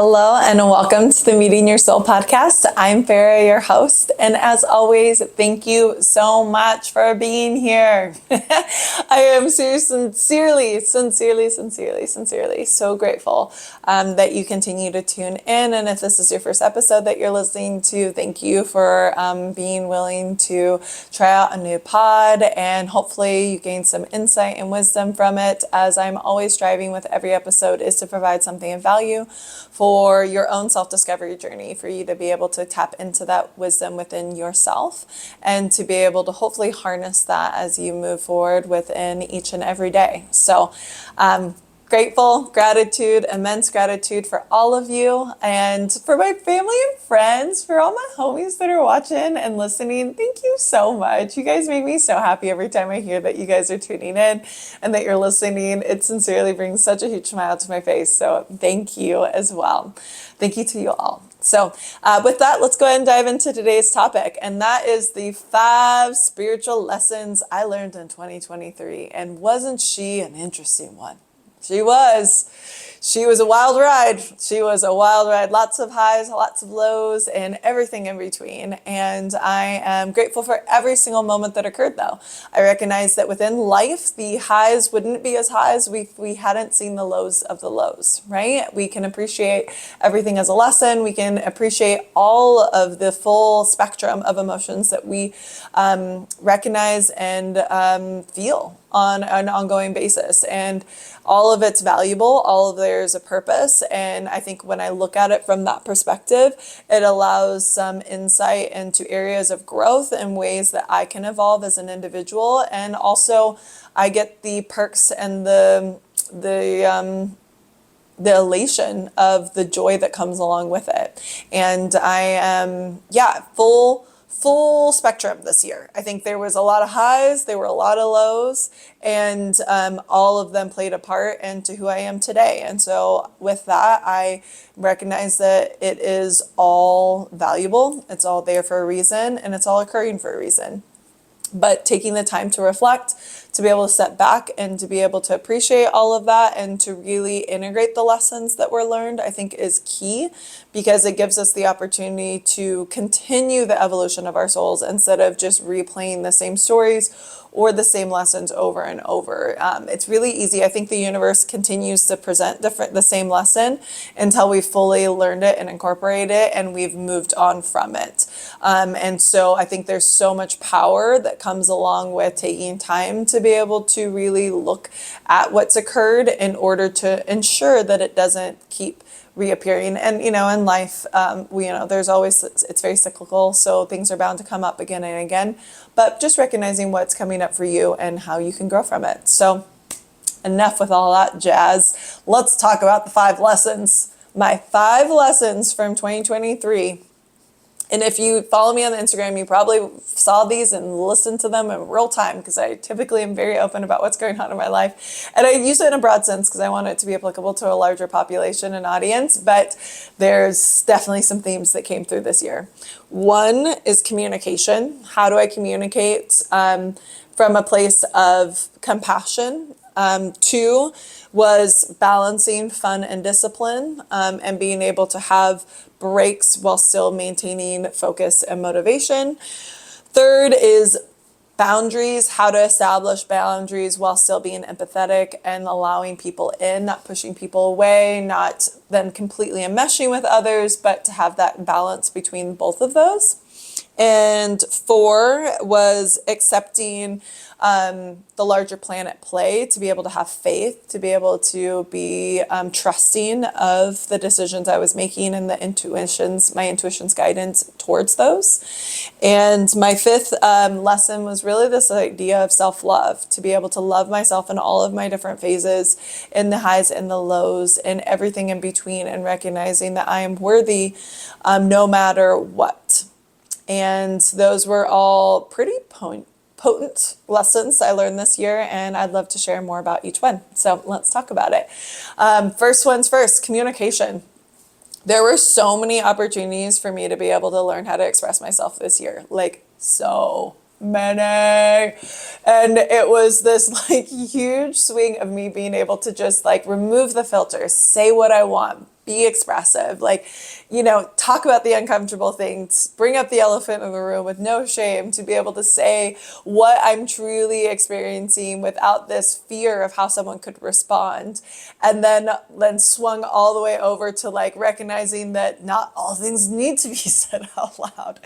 Hello and welcome to the Meeting Your Soul podcast. I'm Farah, your host, and as always, thank you so much for being here. I am sincerely so grateful that you continue to tune in. And if this is your first episode that you're listening to, thank you for being willing to try out a new pod, and hopefully you gain some insight and wisdom from it, as I'm always striving with every episode is to provide something of value for your own self-discovery journey, for you to be able to tap into that wisdom within yourself and to be able to hopefully harness that as you move forward within each and every day. So immense gratitude for all of you and for my family and friends, for all my homies that are watching and listening. Thank you so much. You guys make me so happy every time I hear that you guys are tuning in and that you're listening. It sincerely brings such a huge smile to my face. So thank you as well. Thank you to you all. So with that, let's go ahead and dive into today's topic. And that is the 5 spiritual lessons I learned in 2023. And wasn't she an interesting one? She was. She was a wild ride. She was a wild ride. Lots of highs, lots of lows, and everything in between. And I am grateful for every single moment that occurred, though. I recognize that within life, the highs wouldn't be as high as we hadn't seen the lows of the lows, right? We can appreciate everything as a lesson. We can appreciate all of the full spectrum of emotions that we recognize and feel on an ongoing basis. And all of it's valuable, all of there's a purpose. And I think when I look at it from that perspective, it allows some insight into areas of growth and ways that I can evolve as an individual. And also I get the perks and the elation of the joy that comes along with it. And I am, full spectrum this year. I think there was a lot of highs, there were a lot of lows, and all of them played a part into who I am today. And so with that, I recognize that it is all valuable, it's all there for a reason, and it's all occurring for a reason. But taking the time to reflect, to be able to step back and to be able to appreciate all of that and to really integrate the lessons that were learned, I think is key, because it gives us the opportunity to continue the evolution of our souls instead of just replaying the same stories or the same lessons over and over. It's really easy. I think the universe continues to present the same lesson until we fully learned it and incorporate it and we've moved on from it. And so I think there's so much power that comes along with taking time to be able to really look at what's occurred in order to ensure that it doesn't keep reappearing. And, in life, there's always, it's very cyclical. So things are bound to come up again and again, but just recognizing what's coming up for you and how you can grow from it. So enough with all that jazz. Let's talk about the 5 lessons, my 5 lessons from 2023. And if you follow me on the Instagram, you probably saw these and listened to them in real time, because I typically am very open about what's going on in my life. And I use it in a broad sense because I want it to be applicable to a larger population and audience. But there's definitely some themes that came through this year. One is communication. How do I communicate from a place of compassion? 2 was balancing fun and discipline, and being able to have breaks while still maintaining focus and motivation. 3rd is boundaries, how to establish boundaries while still being empathetic and allowing people in, not pushing people away, not then completely enmeshing with others, but to have that balance between both of those. And 4 was accepting the larger plan at play, to be able to have faith, to be able to be trusting of the decisions I was making and my intuition's guidance towards those. And my 5th lesson was really this idea of self-love, to be able to love myself in all of my different phases, in the highs and the lows and everything in between, and recognizing that I am worthy no matter what. And those were all pretty potent lessons I learned this year, and I'd love to share more about each one. So let's talk about it. First one's first, communication. There were so many opportunities for me to be able to learn how to express myself this year, like so many. And it was this huge swing of me being able to just remove the filters, say what I want, be expressive, like, talk about the uncomfortable things, bring up the elephant in the room with no shame, to be able to say what I'm truly experiencing without this fear of how someone could respond. And then swung all the way over to like recognizing that not all things need to be said out loud,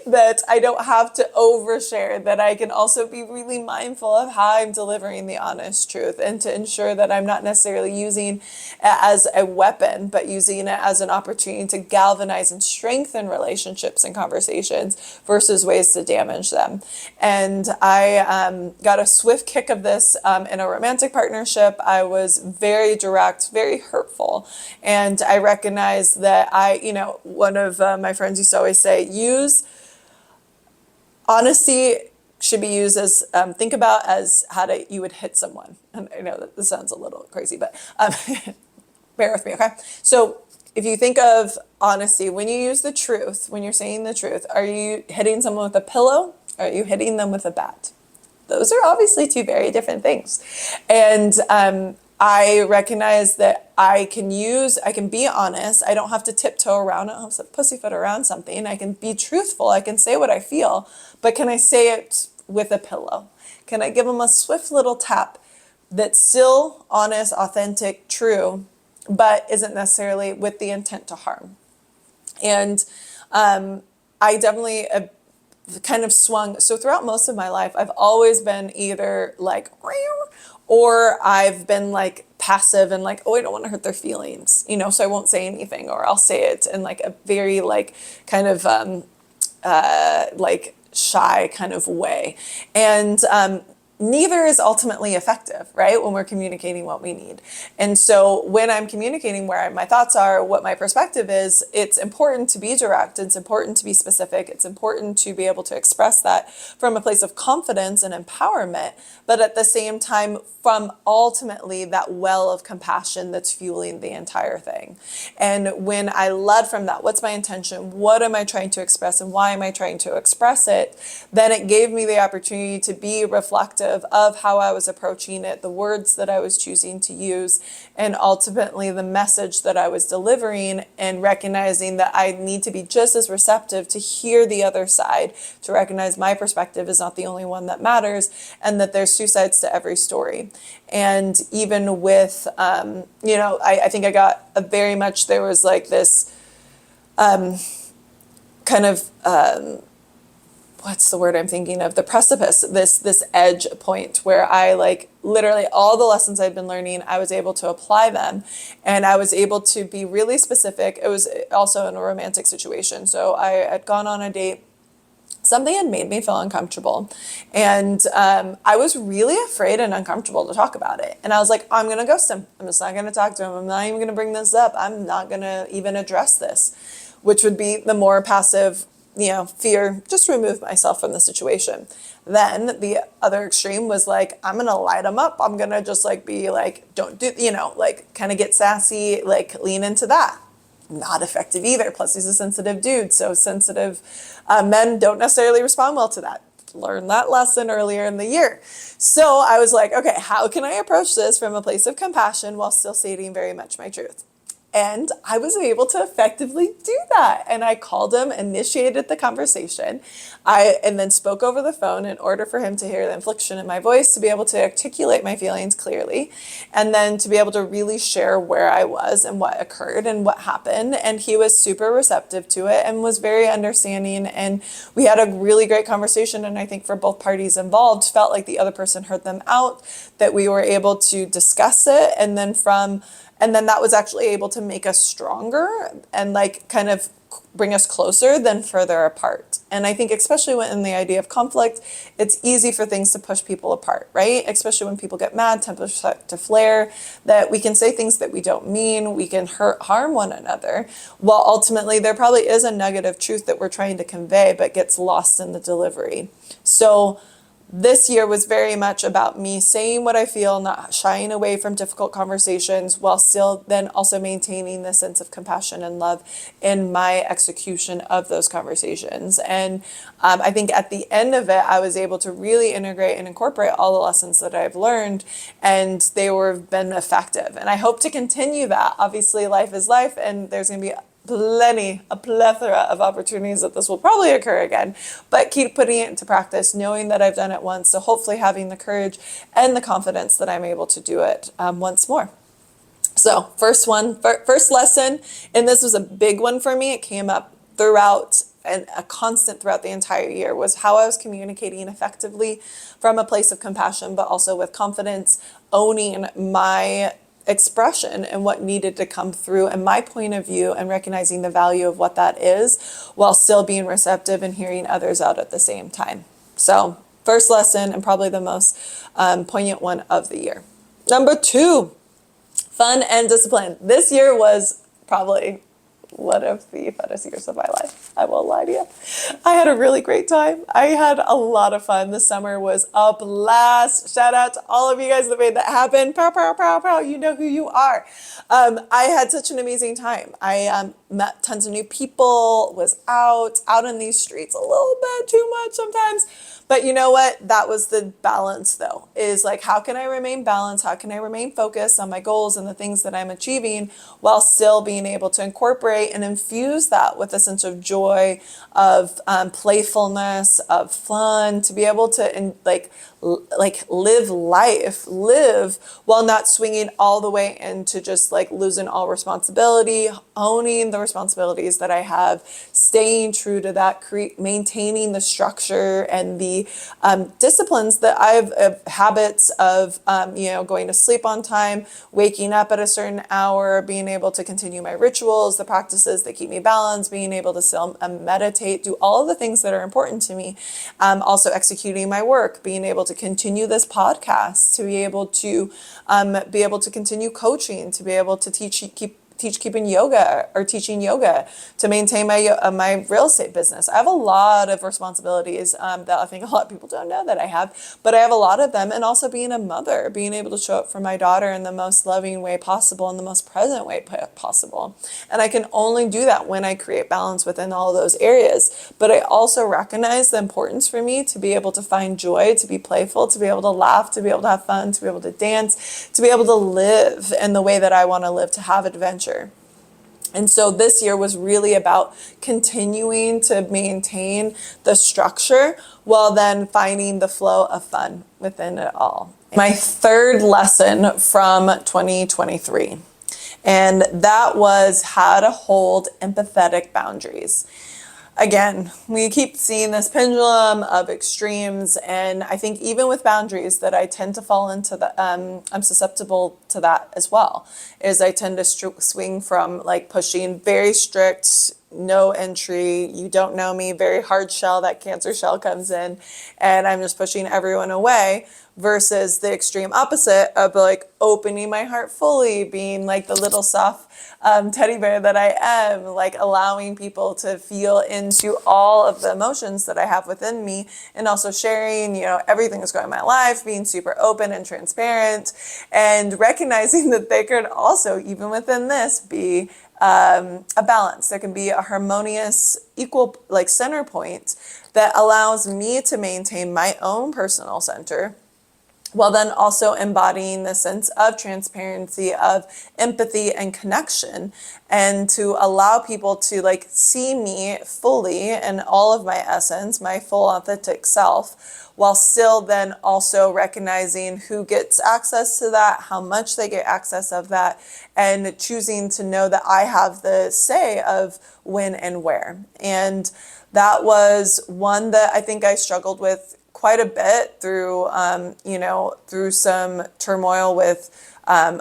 that I don't have to overshare, that I can also be really mindful of how I'm delivering the honest truth, and to ensure that I'm not necessarily using it as a weapon, but using it as an opportunity to galvanize and strengthen relationships and conversations versus ways to damage them. And I got a swift kick of this in a romantic partnership. I was very direct, very hurtful. And I recognized that one of my friends used to always say, use honesty should be used as, think about as you would hit someone. And I know that this sounds a little crazy, but bear with me, okay? So if you think of honesty, when you use the truth, when you're saying the truth, are you hitting someone with a pillow? Or are you hitting them with a bat? Those are obviously two very different things. And I recognize that I can be honest. I don't have to tiptoe around it, I don't have to pussyfoot around something. I can be truthful. I can say what I feel, but can I say it with a pillow? Can I give them a swift little tap that's still honest, authentic, true, but isn't necessarily with the intent to harm? And I definitely kind of swung. So throughout most of my life, I've always been either like, or I've been like passive and like, oh, I don't want to hurt their feelings, so I won't say anything, or I'll say it in like a very like kind of like shy kind of way. And neither is ultimately effective, right? When we're communicating what we need. And so when I'm communicating where my thoughts are, what my perspective is, it's important to be direct. It's important to be specific. It's important to be able to express that from a place of confidence and empowerment, but at the same time, from ultimately that well of compassion that's fueling the entire thing. And when I led from that, what's my intention? What am I trying to express, and why am I trying to express it? Then it gave me the opportunity to be reflective of how I was approaching it, the words that I was choosing to use, and ultimately the message that I was delivering, and recognizing that I need to be just as receptive to hear the other side, to recognize my perspective is not the only one that matters, and that there's two sides to every story. And even with, I think I got very much, there was like this kind of, what's the word I'm thinking of? The precipice, this edge point where I like literally all the lessons I'd been learning, I was able to apply them, and I was able to be really specific. It was also in a romantic situation. So I had gone on a date. Something had made me feel uncomfortable, and I was really afraid and uncomfortable to talk about it. And I was like, I'm going to ghost him. I'm just not going to talk to him. I'm not even going to bring this up. I'm not going to even address this, which would be the more passive, fear, just remove myself from the situation. Then the other extreme was like, I'm going to light him up. I'm going to just like be like, don't do, like kind of get sassy, like lean into that. Not effective either. Plus he's a sensitive dude. So sensitive men don't necessarily respond well to that. Learned that lesson earlier in the year. So I was like, okay, how can I approach this from a place of compassion while still stating very much my truth? And I was able to effectively do that. And I called him, initiated the conversation, and then spoke over the phone in order for him to hear the inflection in my voice, to be able to articulate my feelings clearly, and then to be able to really share where I was and what occurred and what happened. And he was super receptive to it and was very understanding. And we had a really great conversation. And I think for both parties involved, felt like the other person heard them out, that we were able to discuss it. And then that was actually able to make us stronger and like kind of bring us closer than further apart. And I think especially when in the idea of conflict, it's easy for things to push people apart, right? Especially when people get mad, tempers start to flare, that we can say things that we don't mean, we can harm one another, while ultimately there probably is a nugget of truth that we're trying to convey, but gets lost in the delivery. So This year was very much about me saying what I feel, not shying away from difficult conversations, while still then also maintaining the sense of compassion and love in my execution of those conversations. And I think at the end of it, I was able to really integrate and incorporate all the lessons that I've learned, and they were been effective. And I hope to continue that. Obviously, life is life, and there's going to be a plethora of opportunities that this will probably occur again, but keep putting it into practice, knowing that I've done it once. So hopefully having the courage and the confidence that I'm able to do it once more. So first lesson, and this was a big one for me. It came up throughout and a constant throughout the entire year, was how I was communicating effectively from a place of compassion, but also with confidence, owning my expression and what needed to come through and my point of view, and recognizing the value of what that is while still being receptive and hearing others out at the same time. So first lesson, and probably the most poignant one of the year. Number 2, fun and discipline. This year was probably one of the funnest years of my life. I won't lie to you. I had a really great time. I had a lot of fun. The summer was a blast. Shout out to all of you guys that made that happen. Pow, pow, pow, pow. You know who you are. I had such an amazing time. I met tons of new people, was out in these streets a little bit too much sometimes. But you know what? That was the balance, though, is like, how can I remain balanced? How can I remain focused on my goals and the things that I'm achieving while still being able to incorporate and infuse that with a sense of joy, of playfulness, of fun, to be able to live while not swinging all the way into just like losing all responsibility, owning the responsibilities that I have, staying true to that, maintaining the structure and the disciplines that I've habits of, going to sleep on time, waking up at a certain hour, being able to continue my rituals, the practices that keep me balanced, being able to still meditate, do all of the things that are important to me. Also executing my work, being able to continue this podcast, to be able to continue coaching, to be able to teaching yoga, to maintain my real estate business. I have a lot of responsibilities that I think a lot of people don't know that I have, but I have a lot of them. And also being a mother, being able to show up for my daughter in the most loving way possible, in the most present way possible. And I can only do that when I create balance within all of those areas. But I also recognize the importance for me to be able to find joy, to be playful, to be able to laugh, to be able to have fun, to be able to dance, to be able to live in the way that I want to live, to have adventure. And so this year was really about continuing to maintain the structure while then finding the flow of fun within it all. My third lesson from 2023, and that was how to hold empathetic boundaries. Again, we keep seeing this pendulum of extremes, and I think even with boundaries that I tend to fall into I'm susceptible to that as well, is I tend to swing from like pushing very strict, no entry, you don't know me, very hard shell, that Cancer shell comes in, and I'm just pushing everyone away, versus the extreme opposite of like opening my heart fully, being like the little soft teddy bear that I am, like allowing people to feel into all of the emotions that I have within me, and also sharing, everything that's going on in my life, being super open and transparent, and recognizing that they could also, even within this, be a balance. There can be a harmonious, equal, like center point that allows me to maintain my own personal center, while then also embodying the sense of transparency, of empathy and connection, and to allow people to like see me fully in all of my essence, my full authentic self, while still then also recognizing who gets access to that, how much they get access of that, and choosing to know that I have the say of when and where. And that was one that I think I struggled with quite a bit through, through some turmoil with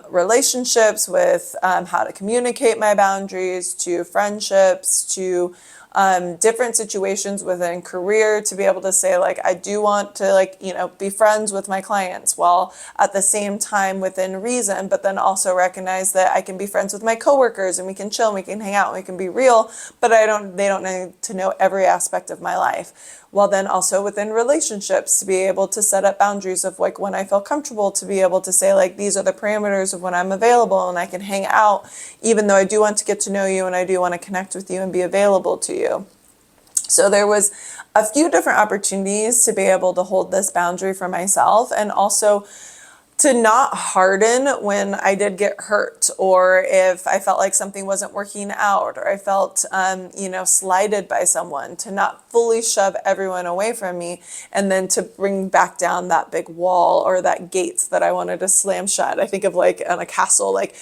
relationships, with how to communicate my boundaries, to friendships, to different situations within career to be able to say like, I do want to like, be friends with my clients while at the same time within reason, but then also recognize that I can be friends with my coworkers and we can chill and we can hang out and we can be real, but they don't need to know every aspect of my life. While then also within relationships to be able to set up boundaries of like when I feel comfortable to be able to say like, these are the parameters of when I'm available and I can hang out, even though I do want to get to know you and I do want to connect with you and be available to you. So there was a few different opportunities to be able to hold this boundary for myself, and also to not harden when I did get hurt, or if I felt like something wasn't working out, or I felt, slighted by someone, to not fully shove everyone away from me, and then to bring back down that big wall or that gates that I wanted to slam shut. I think of like on a castle, like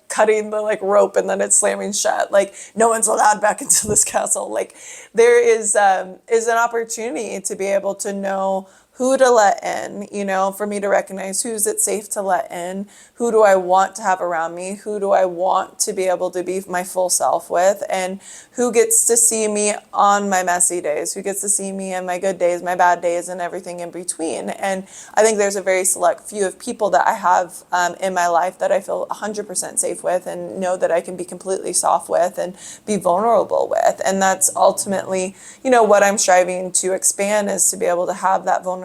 cutting the like rope and then it's slamming shut. Like no one's allowed back into this castle. Like there is an opportunity to be able to know who to let in, for me to recognize who's it safe to let in, who do I want to have around me, who do I want to be able to be my full self with, and who gets to see me on my messy days, who gets to see me in my good days, my bad days, and everything in between. And I think there's a very select few of people that I have in my life that I feel 100% safe with and know that I can be completely soft with and be vulnerable with. And that's ultimately, what I'm striving to expand, is to be able to have that vulnerability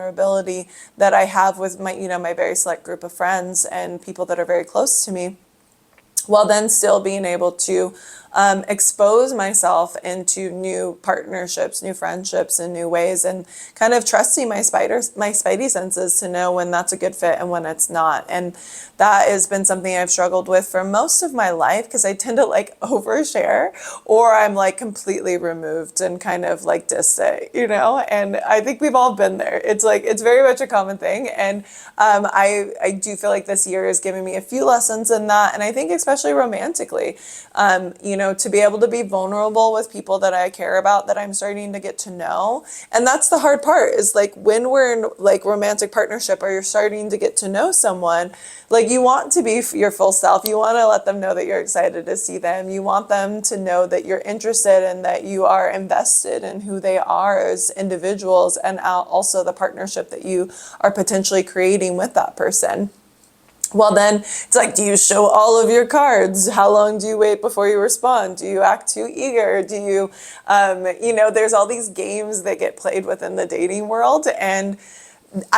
that I have with my, my very select group of friends and people that are very close to me, while then still being able to expose myself into new partnerships, new friendships in new ways, and kind of trusting my spidey senses to know when that's a good fit and when it's not. And that has been something I've struggled with for most of my life, because I tend to like overshare, or I'm like completely removed and kind of like distant, and I think we've all been there. It's like, it's very much a common thing. And I do feel like this year has given me a few lessons in that. And I think especially romantically, to be able to be vulnerable with people that I care about, that I'm starting to get to know. And that's the hard part, is like when we're in like romantic partnership, or you're starting to get to know someone, like you want to be your full self. You want to let them know that you're excited to see them. You want them to know that you're interested and that you are invested in who they are as individuals, and also the partnership that you are potentially creating with that person. Well, then it's like, do you show all of your cards? How long do you wait before you respond? Do you act too eager? Do you, there's all these games that get played within the dating world. And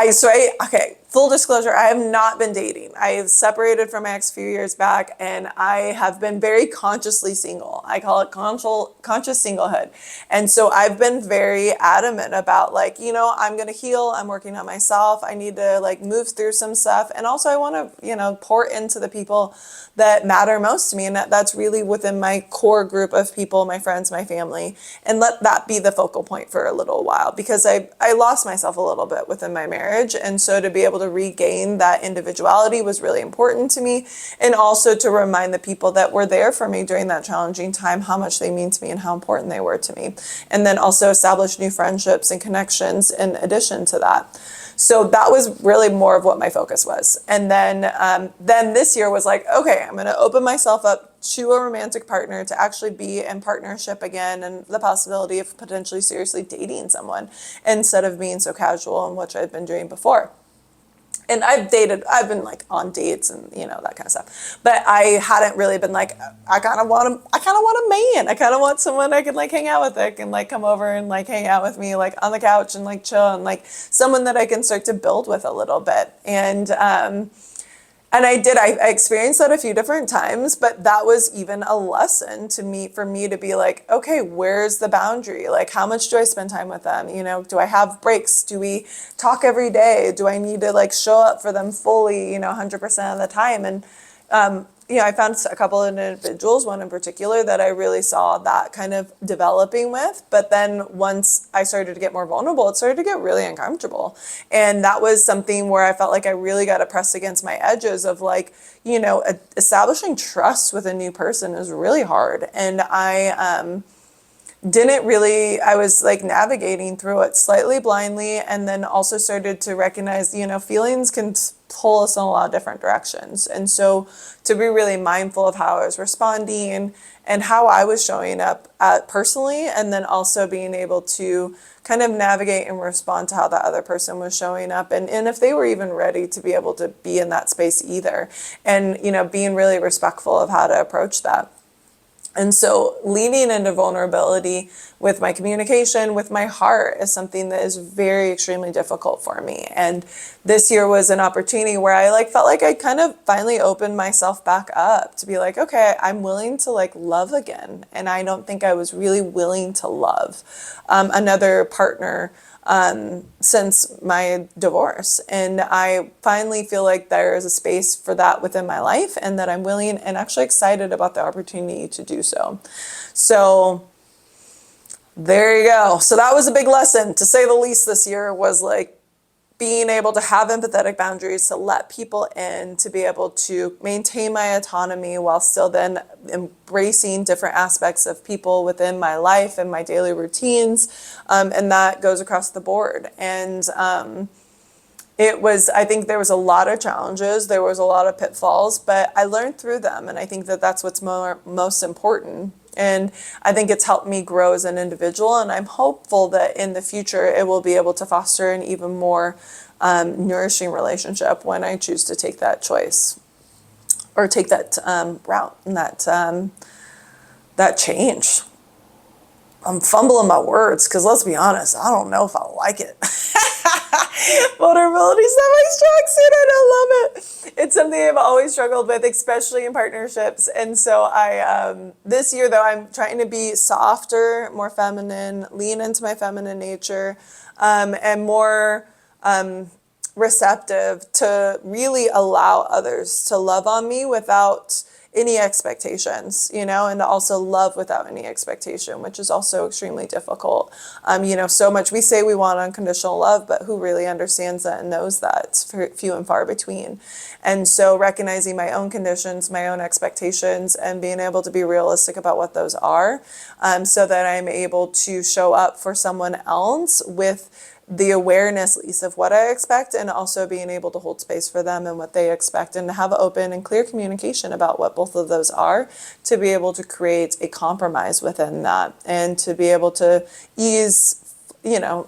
okay, full disclosure, I have not been dating. I have separated from my ex a few years back, and I have been very consciously single. I call it conscious singlehood. And so I've been very adamant about like, I'm going to heal. I'm working on myself. I need to like move through some stuff. And also I want to, pour into the people that matter most to me. And that's really within my core group of people, my friends, my family, and let that be the focal point for a little while, because I lost myself a little bit within my marriage. And so to be able to regain that individuality was really important to me. And also to remind the people that were there for me during that challenging time how much they mean to me and how important they were to me. And then also establish new friendships and connections in addition to that. So that was really more of what my focus was. And then this year was like, okay, I'm going to open myself up to a romantic partner, to actually be in partnership again, and the possibility of potentially seriously dating someone instead of being so casual, in which I've been doing before. And I've been like on dates and that kind of stuff, but I hadn't really been like, I kind of want a man. I kind of want someone I can like hang out with, that can like come over and like hang out with me like on the couch and like chill, and like someone that I can start to build with a little bit. And I experienced that a few different times, but that was even a lesson for me to be like, okay, where's the boundary? Like, how much do I spend time with them? Do I have breaks? Do we talk every day? Do I need to like show up for them fully, 100% of the time? And, I found a couple of individuals, one in particular, that I really saw that kind of developing with. But then once I started to get more vulnerable, it started to get really uncomfortable. And that was something where I felt like I really got to press against my edges of like, establishing trust with a new person is really hard. And I didn't really, I was like navigating through it slightly blindly, and then also started to recognize, feelings can pull us in a lot of different directions. And so to be really mindful of how I was responding and how I was showing up personally, and then also being able to kind of navigate and respond to how the other person was showing up, and if they were even ready to be able to be in that space either. And, being really respectful of how to approach that. And so leaning into vulnerability with my communication, with my heart, is something that is very extremely difficult for me. And this year was an opportunity where I felt like I kind of finally opened myself back up to be like, okay, I'm willing to love again. And I don't think I was really willing to love another partner since my divorce. And I finally feel like there is a space for that within my life, and that I'm willing and actually excited about the opportunity to do so. So there you go. So that was a big lesson, to say the least, this year, was being able to have empathetic boundaries, to let people in, to be able to maintain my autonomy while still then embracing different aspects of people within my life and my daily routines. And that goes across the board. And I think there was a lot of challenges, there was a lot of pitfalls, but I learned through them. And I think that that's what's most important. And I think it's helped me grow as an individual. And I'm hopeful that in the future, it will be able to foster an even more nourishing relationship when I choose to take that choice, or take that route, and that change. I'm fumbling my words because, let's be honest, I don't know if I like it. Vulnerability is not my strong suit. I don't love it. It's something I've always struggled with, especially in partnerships. And so this year though, I'm trying to be softer, more feminine, lean into my feminine nature, and more receptive to really allow others to love on me without any expectations, and to also love without any expectation, which is also extremely difficult. So much we say we want unconditional love, but who really understands that and knows that? It's few and far between. And so recognizing my own conditions, my own expectations, and being able to be realistic about what those are, so that I'm able to show up for someone else with the awareness, at least, of what I expect, and also being able to hold space for them and what they expect, and to have open and clear communication about what both of those are, to be able to create a compromise within that, and to be able to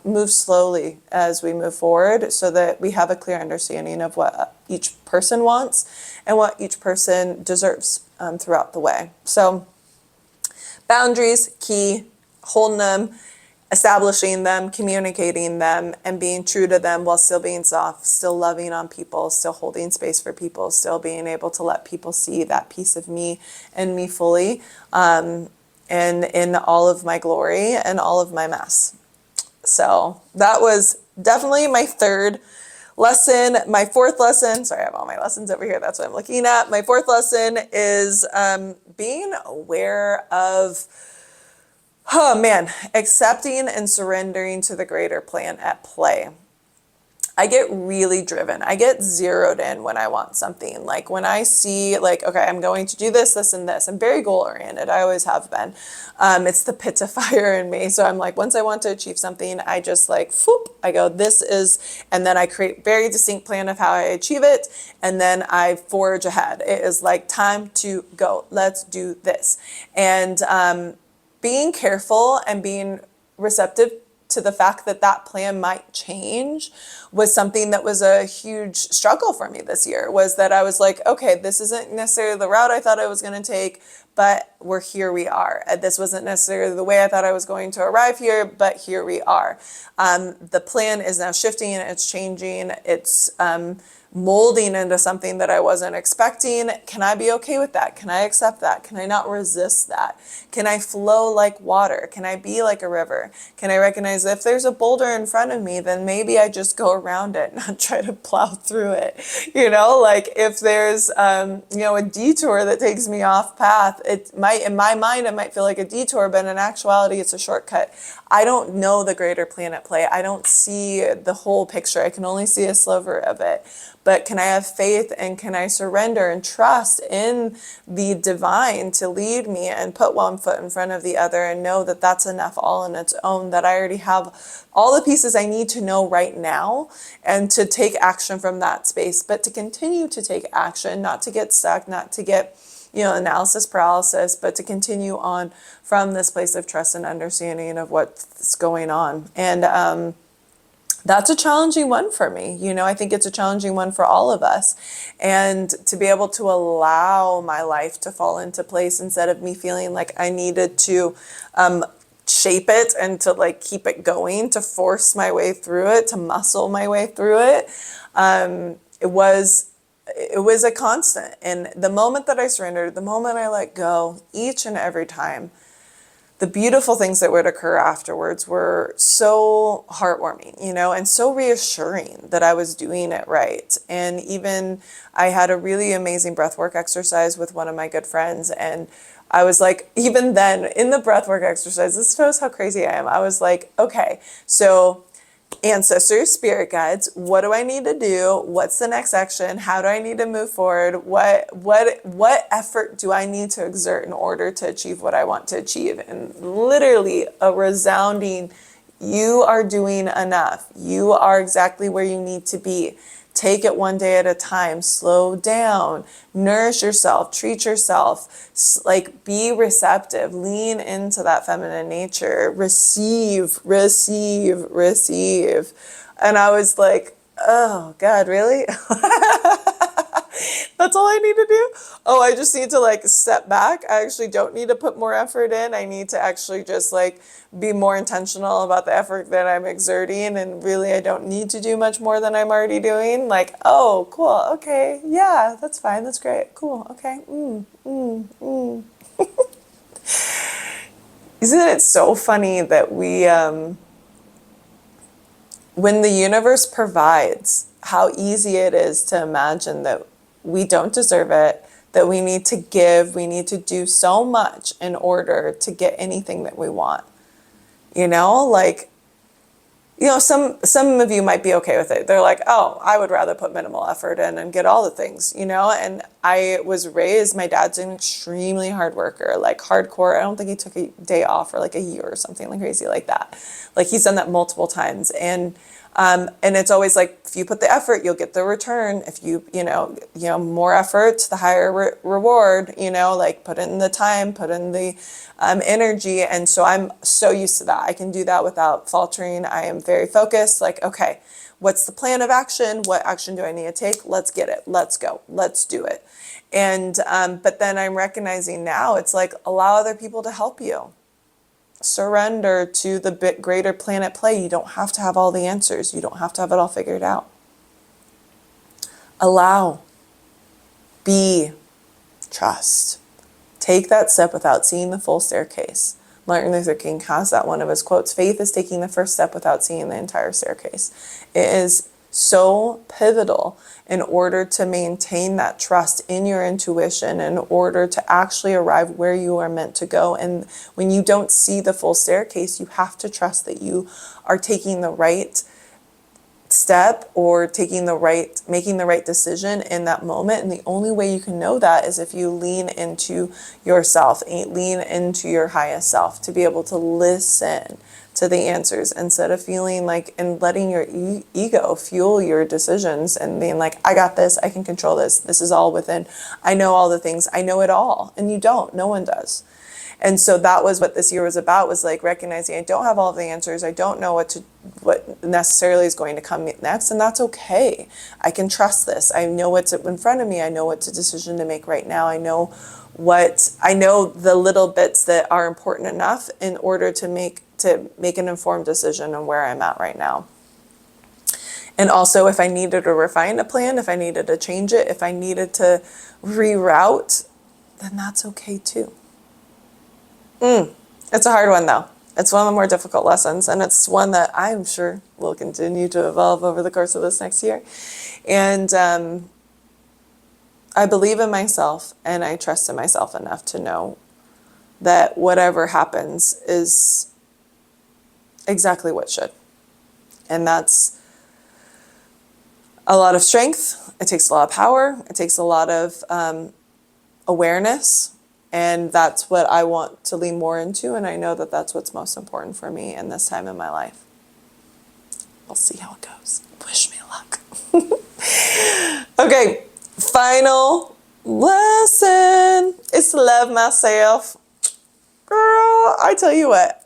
move slowly as we move forward, so that we have a clear understanding of what each person wants and what each person deserves throughout the way. So boundaries, key, holding them, establishing them, communicating them, and being true to them while still being soft, still loving on people, still holding space for people, still being able to let people see that piece of me and me fully, and in all of my glory and all of my mess. So that was definitely my third lesson. My fourth lesson, sorry, I have all my lessons over here. That's what I'm looking at. My fourth lesson is being aware of accepting and surrendering to the greater plan at play. I get really driven. I get zeroed in when I want something. Like when I see okay, I'm going to do this, this, and this. I'm very goal oriented. I always have been. It's the pit to fire in me. So I'm once I want to achieve something, I just I go, this is, and then I create very distinct plan of how I achieve it. And then I forge ahead. It is time to go. Let's do this. And, being careful and being receptive to the fact that that plan might change was something that was a huge struggle for me this year, was that I was okay, this isn't necessarily the route I thought I was going to take, but here we are. This wasn't necessarily the way I thought I was going to arrive here, but here we are. The plan is now shifting, it's changing, it's molding into something that I wasn't expecting. Can I be okay with that? Can I accept that? Can I not resist that? Can I flow like water? Can I be like a river? Can I recognize that if there's a boulder in front of me, then maybe I just go around it, not try to plow through it? If there's, a detour that takes me off path, It might, in my mind, it might feel like a detour, but in actuality, it's a shortcut. I don't know the greater plan at play. I don't see the whole picture. I can only see a sliver of it. But can I have faith and can I surrender and trust in the divine to lead me and put one foot in front of the other and know that that's enough all on its own, that I already have all the pieces I need to know right now and to take action from that space, but to continue to take action, not to get stuck, not to get, analysis paralysis, but to continue on from this place of trust and understanding of what's going on. And, that's a challenging one for me. I think it's a challenging one for all of us. And to be able to allow my life to fall into place instead of me feeling like I needed to shape it and to like keep it going, to force my way through it, to muscle my way through it. It was a constant. And the moment that I surrendered, the moment I let go, each and every time, the beautiful things that would occur afterwards were so heartwarming, and so reassuring that I was doing it right. And even I had a really amazing breathwork exercise with one of my good friends. And I was like, even then in the breathwork exercise, this shows how crazy I am. I was like, okay, so ancestors, spirit guides, what do I need to do? What's the next action? How do I need to move forward? What effort do I need to exert in order to achieve what I want to achieve? And literally a resounding, you are doing enough. You are exactly where you need to be. Take it one day at a time, slow down, nourish yourself, treat yourself, like be receptive, lean into that feminine nature, receive. And I was like, oh God, really? That's all I need to do? Oh, I just need to like step back. I actually don't need to put more effort in. I need to actually just like be more intentional about the effort that I'm exerting. And really, I don't need to do much more than I'm already doing. Like, oh, cool. Okay. Yeah, that's fine. That's great. Cool. Okay. Isn't it so funny that when the universe provides, how easy it is to imagine that we don't deserve it, that we need to give, we need to do so much in order to get anything that we want. Some of you might be okay with it. They're like, oh, I would rather put minimal effort in and get all the things, and I was raised, my dad's an extremely hard worker, like hardcore. I don't think he took a day off for like a year or something like crazy like that. Like he's done that multiple times. And it's always like, if you put the effort, you'll get the return. If you more effort, the higher reward, like put in the time, put in the energy. And so I'm so used to that. I can do that without faltering. I am very focused. Like, okay, what's the plan of action? What action do I need to take? Let's get it. Let's go. Let's do it. And, but then I'm recognizing now it's like, allow other people to help you. Surrender to the bit greater plan at play. You don't have to have all the answers. You don't have to have it all figured out. Allow, be, trust. Take that step without seeing the full staircase. Martin Luther King has that one of his quotes. Faith is taking the first step without seeing the entire staircase. It is so pivotal in order to maintain that trust in your intuition, in order to actually arrive where you are meant to go. And when you don't see the full staircase, you have to trust that you are taking the right step or making the right decision in that moment. And the only way you can know that is if you lean into yourself, lean into your highest self, to be able to listen to the answers instead of feeling like and letting your ego fuel your decisions and being like, I got this, I can control this, this is all within, I know all the things, I know it all. And you don't, no one does. And so that was what this year was about, was like recognizing I don't have all of the answers. I don't know what necessarily is going to come next, and that's okay. I can trust this. I know what's in front of me. I know what's a decision to make right now. I know the little bits that are important enough in order to make an informed decision on where I'm at right now. And also, if I needed to refine a plan, if I needed to change it, if I needed to reroute, then that's okay too. It's a hard one though. It's one of the more difficult lessons, and it's one that I'm sure will continue to evolve over the course of this next year. And I believe in myself and I trust in myself enough to know that whatever happens is exactly what should. And that's a lot of strength. It takes a lot of power. It takes a lot of awareness. And that's what I want to lean more into. And I know that that's what's most important for me in this time in my life. We'll see how it goes. Wish me luck. Okay, final lesson is to love myself. Girl, I tell you what,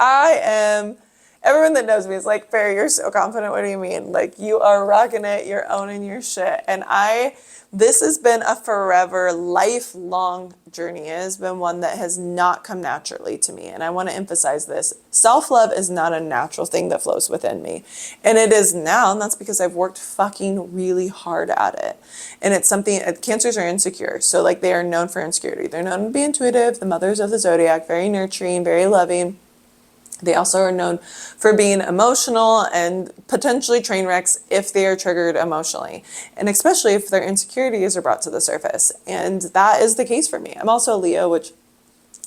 everyone that knows me is like, Farrah, you're so confident. What do you mean? Like, you are rocking it. You're owning your shit. And this has been a forever, lifelong journey. It has been one that has not come naturally to me. And I want to emphasize this. Self-love is not a natural thing that flows within me. And it is now, and that's because I've worked fucking really hard at it. And it's something, cancers are insecure. So like they are known for insecurity. They're known to be intuitive, the mothers of the zodiac, very nurturing, very loving. They also are known for being emotional and potentially train wrecks if they are triggered emotionally, and especially if their insecurities are brought to the surface. And that is the case for me. I'm also a Leo, which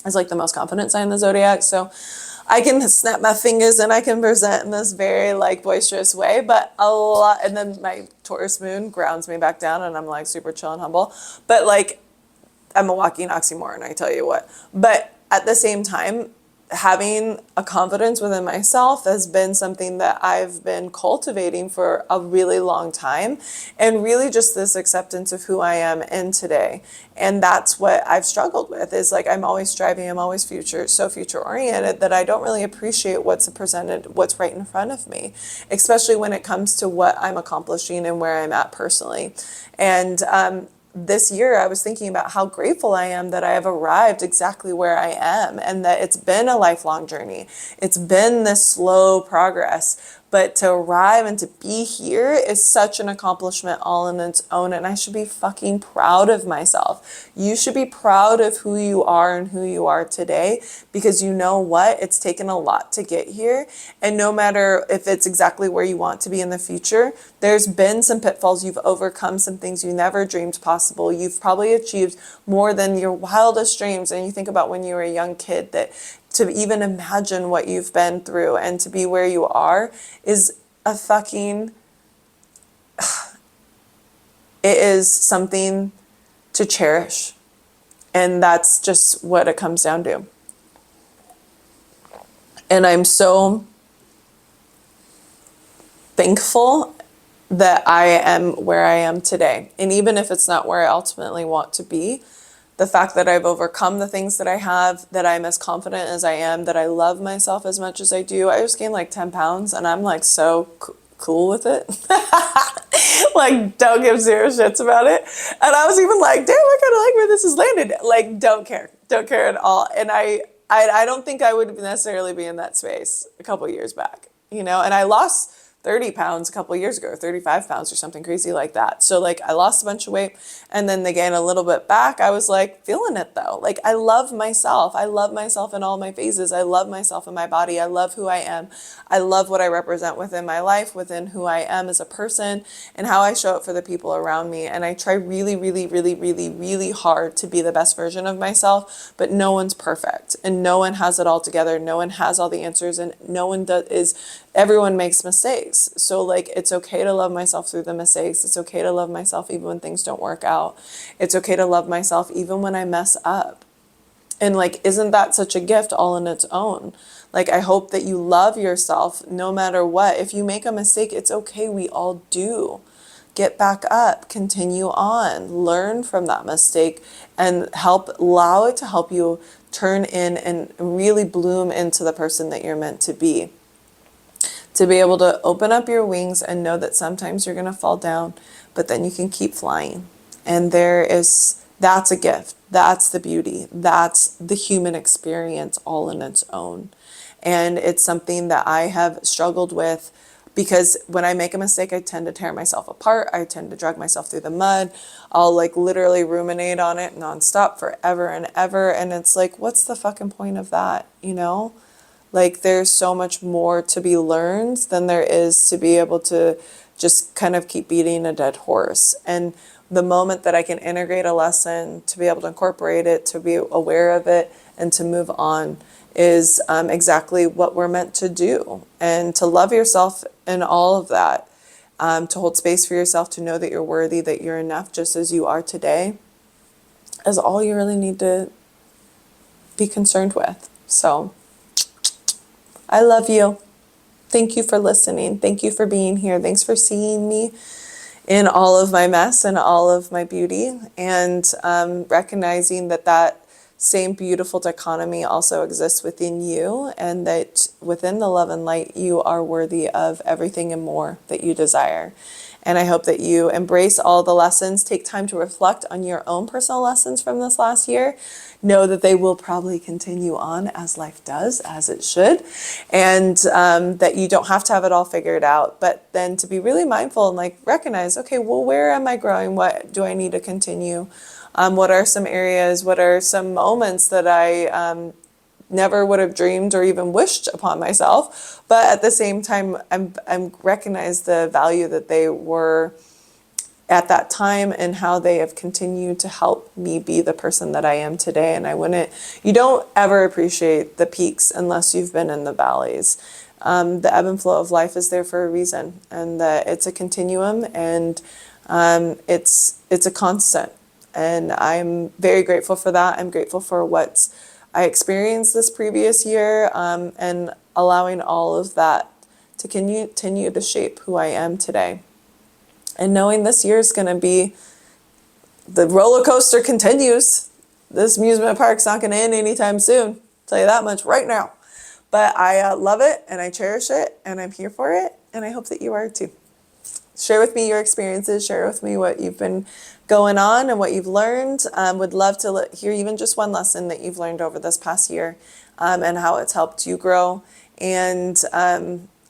is like the most confident sign in the zodiac. So I can snap my fingers and I can present in this very like boisterous way, but and then my Taurus moon grounds me back down and I'm like super chill and humble. But like, I'm a walking oxymoron, I tell you what. But at the same time, having a confidence within myself has been something that I've been cultivating for a really long time, and really just this acceptance of who I am in today. And that's what I've struggled with, is like I'm always striving, I'm always future oriented, that I don't really appreciate what's right in front of me, especially when it comes to what I'm accomplishing and where I'm at personally. And this year, I was thinking about how grateful I am that I have arrived exactly where I am, and that it's been a lifelong journey. It's been this slow progress, but to arrive and to be here is such an accomplishment all in its own, and I should be fucking proud of myself. You should be proud of who you are and who you are today, because you know what? It's taken a lot to get here, and no matter if it's exactly where you want to be in the future, there's been some pitfalls you've overcome, some things you never dreamed possible. You've probably achieved more than your wildest dreams, and you think about when you were a young kid, that to even imagine what you've been through and to be where you are is a fucking, it is something to cherish. And that's just what it comes down to. And I'm so thankful that I am where I am today. And even if it's not where I ultimately want to be, the fact that I've overcome the things that I have, that I'm as confident as I am, that I love myself as much as I do. I just gained like 10 pounds and I'm like so cool with it. Like, don't give zero shits about it. And I was even like, damn, I kind of like where this is landed. Like, don't care at all. And I don't think I would necessarily be in that space a couple years back, and I lost 30 pounds a couple of years ago, 35 pounds or something crazy like that. So like I lost a bunch of weight and then they gained a little bit back. I was like feeling it though. Like I love myself. I love myself in all my phases. I love myself in my body. I love who I am. I love what I represent within my life, within who I am as a person and how I show up for the people around me. And I try really, really, really, really, really hard to be the best version of myself, but no one's perfect and no one has it all together. No one has all the answers and no one everyone makes mistakes. So like, it's okay to love myself through the mistakes. It's okay to love myself even when things don't work out. It's okay to love myself even when I mess up. And like, isn't that such a gift all in its own? Like, I hope that you love yourself no matter what. If you make a mistake, it's okay. We all do. Get back up, continue on, learn from that mistake and allow it to help you turn in and really bloom into the person that you're meant to be. To be able to open up your wings and know that sometimes you're going to fall down, but then you can keep flying. And that's a gift. That's the beauty. That's the human experience all in its own. And it's something that I have struggled with because when I make a mistake, I tend to tear myself apart. I tend to drag myself through the mud. I'll like literally ruminate on it nonstop forever and ever. And it's like, what's the fucking point of that? Like there's so much more to be learned than there is to be able to just kind of keep beating a dead horse. And the moment that I can integrate a lesson, to be able to incorporate it, to be aware of it, and to move on is exactly what we're meant to do. And to love yourself in all of that, to hold space for yourself, to know that you're worthy, that you're enough just as you are today, is all you really need to be concerned with. So I love you. Thank you for listening. Thank you for being here. Thanks for seeing me in all of my mess and all of my beauty, and recognizing that that same beautiful dichotomy also exists within you, and that within the love and light, you are worthy of everything and more that you desire. And I hope that you embrace all the lessons, take time to reflect on your own personal lessons from this last year. Know that they will probably continue on as life does, as it should, and that you don't have to have it all figured out, but then to be really mindful and like recognize, okay, well, where am I growing? What do I need to continue? What are some areas? What are some moments that I never would have dreamed or even wished upon myself? But at the same time, I'm recognize the value that they were at that time and how they have continued to help me be the person that I am today. And you don't ever appreciate the peaks unless you've been in the valleys. The ebb and flow of life is there for a reason, and that it's a continuum, and it's a constant. And I'm very grateful for that. I'm grateful for what I experienced this previous year, and allowing all of that to continue to shape who I am today. And knowing this year is going to be, the roller coaster continues. This amusement park's not going to end anytime soon. I'll tell you that much right now. But I love it, and I cherish it, and I'm here for it, and I hope that you are too. Share with me your experiences. Share with me what you've been going on and what you've learned. Would love to hear even just one lesson that you've learned over this past year, and how it's helped you grow. And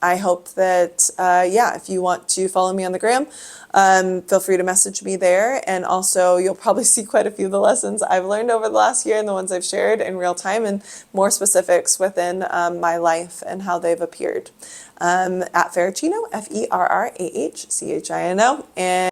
I hope that, if you want to follow me on the gram, feel free to message me there. And also, you'll probably see quite a few of the lessons I've learned over the last year and the ones I've shared in real time, and more specifics within my life and how they've appeared. At Ferrachino, Ferrachchino, and